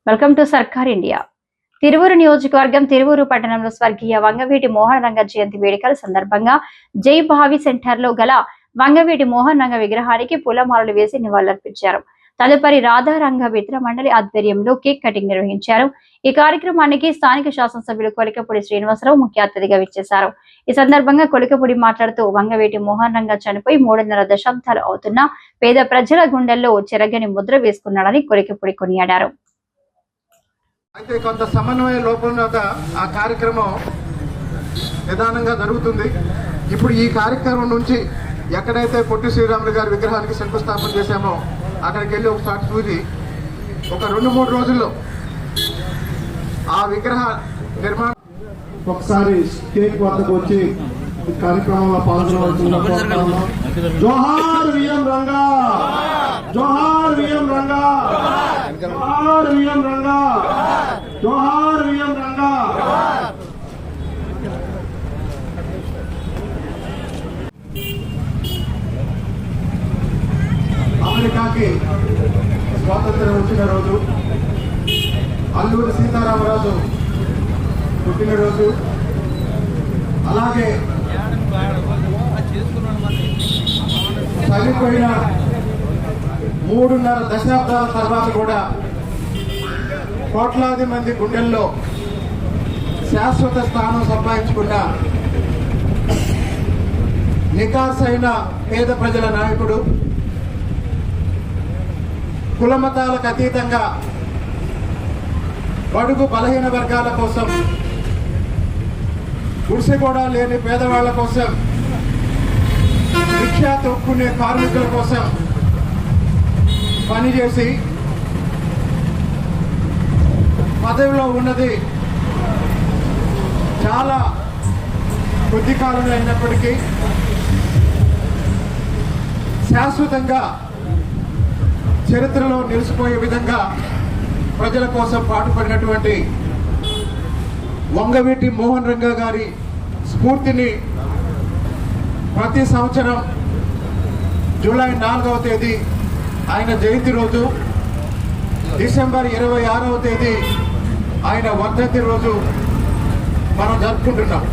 Welcome to సర్కార్ India. Tiruvuru నియోజకవర్గం తిరువూరు పట్టణంలో స్వర్గీయ వంగవీటి మోహన్ రంగ జయంతి వేడుకల సందర్భంగా జై భావి సెంటర్ లో గల వంగవీటి మోహన్ రంగ విగ్రహానికి పూలమాలలు వేసి నివాళులర్పించారు. తదుపరి రాధారంగ మిత్ర మండలి ఆధ్వర్యంలో కేక్ కటింగ్ నిర్వహించారు. ఈ కార్యక్రమానికి స్థానిక శాసనసభ్యులు కొలికపూడి శ్రీనివాసరావు ముఖ్య అతిథిగా విచ్చేశారు. ఈ సందర్భంగా కొలికపూడి మాట్లాడుతూ వంగవీటి మోహన్ రంగ చనిపోయి 3.5 దశాబ్దాలు అవుతున్నా పేద ప్రజల గుండెల్లో చెరగని ముద్ర వేసుకున్నాడని కొలికపూడి కొనియాడారు. అయితే కొంత సమన్వయ లోపం ఆ కార్యక్రమం నిదానంగా జరుగుతుంది. ఇప్పుడు ఈ కార్యక్రమం నుంచి ఎక్కడైతే పొట్టి శ్రీరాములు గారి విగ్రహానికి శంకుస్థాపన చేశామో అక్కడికి వెళ్ళి ఒకసారి చూసి ఒక 2-3 రోజుల్లో ఆ విగ్రహ నిర్మాణం ఒకసారి కేక్ వద్దకు వచ్చి ఈ కార్యక్రమంలో పాల్గొనవలసిందిగా. జోహార్ విఎం రంగా, జోహార్ విఎం రంగా, జోహార్ విఎం రంగా, జోహార్ విఎం రంగా. అమెరికాకి స్వాతంత్ర్యం వచ్చిన రోజు, అల్లూరి సీతారామరాజు పుట్టినరోజు, అలాగే చనిపోయిన 3.5 దశాబ్దాల తర్వాత కూడా కోట్లాది మంది గుండెల్లో శాశ్వత స్థానం సంపాదించుకున్న నికాసైన పేద ప్రజల నాయకుడు, కులమతాలకు అతీతంగా బడుగు బలహీన వర్గాల కోసం, గుడిసె కూడా లేని పేదవాళ్ల కోసం, రిక్షా తొక్కునే కార్మికుల కోసం పనిచేసి పదవిలో ఉన్నది చాలా కొద్ది కాలంలో అయినప్పటికీ శాశ్వతంగా చరిత్రలో నిలిచిపోయే విధంగా ప్రజల కోసం పాటుపడినటువంటి వంగవీటి మోహన్ రంగ గారి స్ఫూర్తిని ప్రతి సంవత్సరం జూలై 4వ తేదీ ఆయన జయంతి రోజు, డిసెంబర్ 26వ తేదీ ఆయన వర్ధంతి రోజు మనం జరుపుకుంటున్నాం.